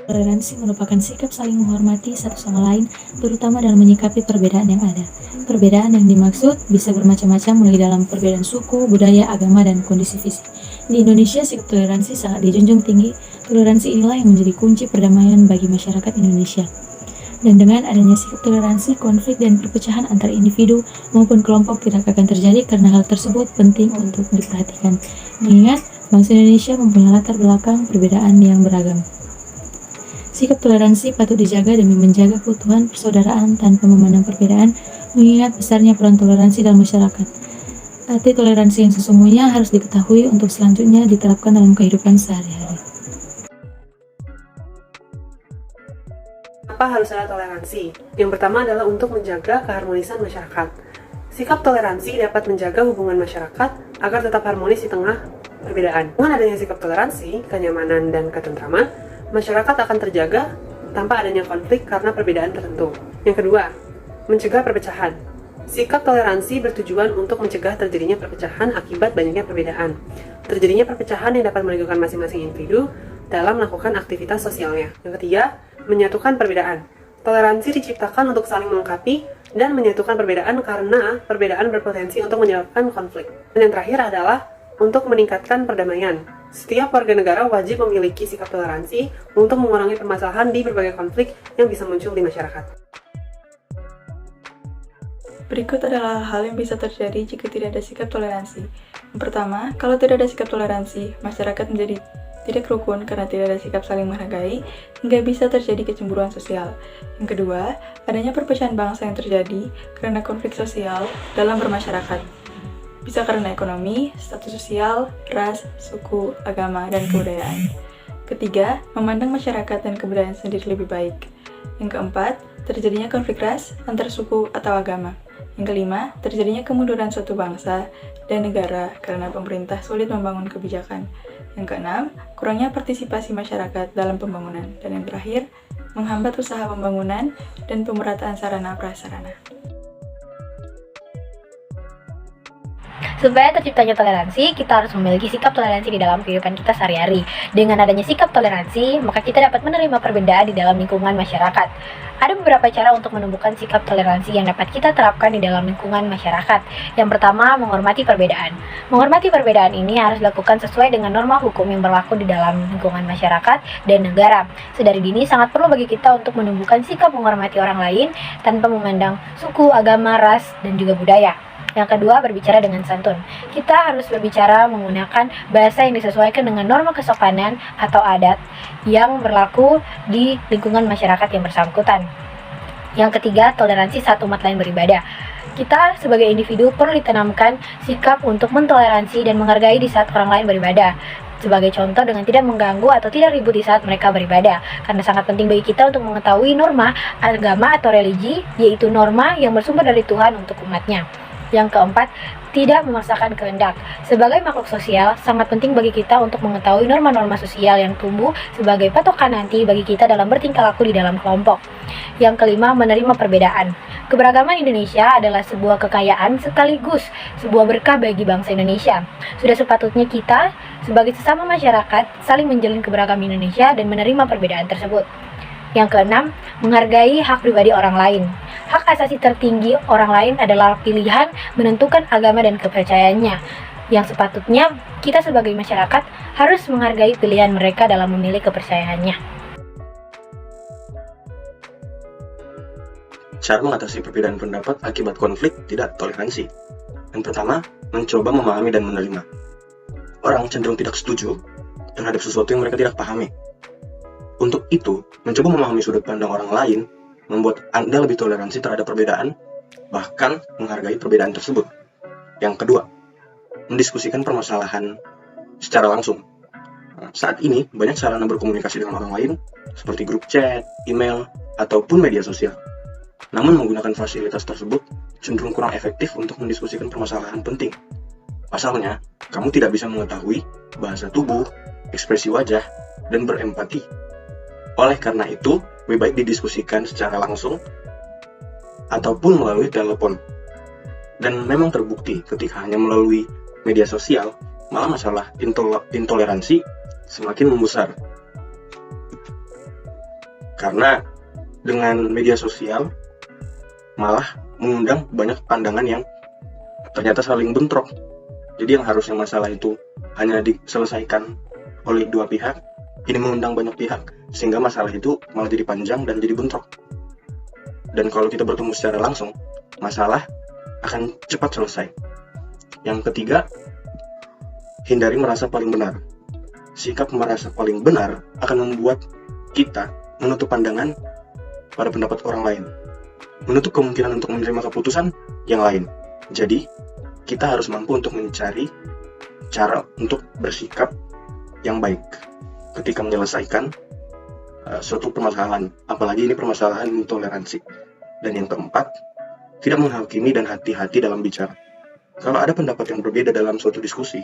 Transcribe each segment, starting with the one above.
Toleransi merupakan sikap saling menghormati satu sama lain, terutama dalam menyikapi perbedaan yang ada. Perbedaan yang dimaksud bisa bermacam-macam, mulai dalam perbedaan suku, budaya, agama, dan kondisi fisik. Di Indonesia, sikap toleransi sangat dijunjung tinggi. Toleransi inilah yang menjadi kunci perdamaian bagi masyarakat Indonesia. Dan dengan adanya sikap toleransi, konflik dan perpecahan antar individu maupun kelompok tidak akan terjadi, karena hal tersebut penting untuk diperhatikan. Mengingat bangsa Indonesia mempunyai latar belakang perbedaan yang beragam. Sikap toleransi patut dijaga demi menjaga keutuhan persaudaraan tanpa memandang perbedaan, mengingat besarnya peran toleransi dalam masyarakat. Arti toleransi yang sesungguhnya harus diketahui untuk selanjutnya diterapkan dalam kehidupan sehari-hari. Apa harus ada toleransi? Yang pertama adalah untuk menjaga keharmonisan masyarakat. Sikap toleransi dapat menjaga hubungan masyarakat agar tetap harmonis di tengah perbedaan. Dengan adanya sikap toleransi, kenyamanan, dan ketentraman, masyarakat akan terjaga tanpa adanya konflik karena perbedaan tertentu. Yang kedua, mencegah perpecahan. Sikap toleransi bertujuan untuk mencegah terjadinya perpecahan akibat banyaknya perbedaan. Terjadinya perpecahan yang dapat merugikan masing-masing individu dalam melakukan aktivitas sosialnya. Yang ketiga, menyatukan perbedaan. Toleransi diciptakan untuk saling melengkapi dan menyatukan perbedaan karena perbedaan berpotensi untuk menyebabkan konflik. Dan yang terakhir adalah untuk meningkatkan perdamaian. Setiap warga negara wajib memiliki sikap toleransi untuk mengurangi permasalahan di berbagai konflik yang bisa muncul di masyarakat. Berikut adalah hal yang bisa terjadi jika tidak ada sikap toleransi. Yang pertama, kalau tidak ada sikap toleransi, masyarakat menjadi tidak rukun karena tidak ada sikap saling menghargai, hingga bisa terjadi kecemburuan sosial. Yang kedua, adanya perpecahan bangsa yang terjadi karena konflik sosial dalam bermasyarakat. Bisa karena ekonomi, status sosial, ras, suku, agama, dan kebudayaan. Ketiga, memandang masyarakat dan kebudayaan sendiri lebih baik. Yang keempat, terjadinya konflik ras, antar suku atau agama. Yang kelima, terjadinya kemunduran suatu bangsa dan negara karena pemerintah sulit membangun kebijakan. Yang keenam, kurangnya partisipasi masyarakat dalam pembangunan. Dan yang terakhir, menghambat usaha pembangunan dan pemerataan sarana prasarana. Supaya terciptanya toleransi, kita harus memiliki sikap toleransi di dalam kehidupan kita sehari-hari. Dengan adanya sikap toleransi, maka kita dapat menerima perbedaan di dalam lingkungan masyarakat. Ada beberapa cara untuk menumbuhkan sikap toleransi yang dapat kita terapkan di dalam lingkungan masyarakat. Yang pertama, menghormati perbedaan. Menghormati perbedaan ini harus dilakukan sesuai dengan norma hukum yang berlaku di dalam lingkungan masyarakat dan negara. Sedari dini sangat perlu bagi kita untuk menumbuhkan sikap menghormati orang lain tanpa memandang suku, agama, ras, dan juga budaya. Yang kedua, berbicara dengan santun. Kita harus berbicara menggunakan bahasa yang disesuaikan dengan norma kesopanan atau adat yang berlaku di lingkungan masyarakat yang bersangkutan. Yang ketiga, toleransi saat umat lain beribadah. Kita sebagai individu perlu ditanamkan sikap untuk mentoleransi dan menghargai di saat orang lain beribadah. Sebagai contoh, dengan tidak mengganggu atau tidak ribut di saat mereka beribadah. Karena sangat penting bagi kita untuk mengetahui norma agama atau religi, yaitu norma yang bersumber dari Tuhan untuk umatnya. Yang keempat, tidak memaksakan kehendak. Sebagai makhluk sosial, sangat penting bagi kita untuk mengetahui norma-norma sosial yang tumbuh sebagai patokan nanti bagi kita dalam bertingkah laku di dalam kelompok. Yang kelima, menerima perbedaan. Keberagaman Indonesia adalah sebuah kekayaan sekaligus sebuah berkah bagi bangsa Indonesia. Sudah sepatutnya kita, sebagai sesama masyarakat, saling menjalin keberagaman Indonesia dan menerima perbedaan tersebut. Yang keenam, menghargai hak pribadi orang lain. Hak asasi tertinggi orang lain adalah pilihan menentukan agama dan kepercayaannya. Yang sepatutnya kita sebagai masyarakat harus menghargai pilihan mereka dalam memilih kepercayaannya. Cara mengatasi perbedaan pendapat akibat konflik tidak toleransi. Yang pertama, mencoba memahami dan menerima. Orang cenderung tidak setuju terhadap sesuatu yang mereka tidak pahami. Untuk itu, mencoba memahami sudut pandang orang lain membuat Anda lebih toleransi terhadap perbedaan, bahkan menghargai perbedaan tersebut. Yang kedua, mendiskusikan permasalahan secara langsung. Saat ini, banyak sarana berkomunikasi dengan orang lain, seperti grup chat, email, ataupun media sosial. Namun menggunakan fasilitas tersebut cenderung kurang efektif untuk mendiskusikan permasalahan penting. Pasalnya, kamu tidak bisa mengetahui bahasa tubuh, ekspresi wajah, dan berempati. Oleh karena itu, lebih baik didiskusikan secara langsung ataupun melalui telepon. Dan memang terbukti ketika hanya melalui media sosial, malah masalah intoleransi semakin membesar. Karena dengan media sosial malah mengundang banyak pandangan yang ternyata saling bentrok. Jadi yang harusnya masalah itu hanya diselesaikan oleh dua pihak, ini mengundang banyak pihak, sehingga masalah itu malah jadi panjang dan jadi bentrok. Dan kalau kita bertemu secara langsung, masalah akan cepat selesai. Yang ketiga, hindari merasa paling benar. Sikap merasa paling benar akan membuat kita menutup pandangan pada pendapat orang lain, menutup kemungkinan untuk menerima keputusan yang lain. Jadi, kita harus mampu untuk mencari cara untuk bersikap yang baik ketika menyelesaikan suatu permasalahan, apalagi ini permasalahan intoleransi. Dan yang keempat, tidak menghakimi dan hati-hati dalam bicara. Kalau ada pendapat yang berbeda dalam suatu diskusi,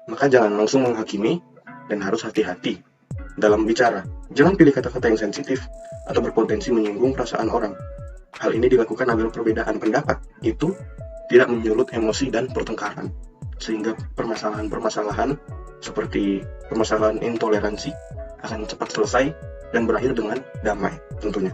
maka jangan langsung menghakimi dan harus hati-hati dalam bicara. Jangan pilih kata-kata yang sensitif atau berpotensi menyinggung perasaan orang. Hal ini dilakukan agar perbedaan pendapat itu tidak menyulut emosi dan pertengkaran, sehingga permasalahan-permasalahan seperti permasalahan intoleransi akan cepat selesai dan berakhir dengan damai tentunya.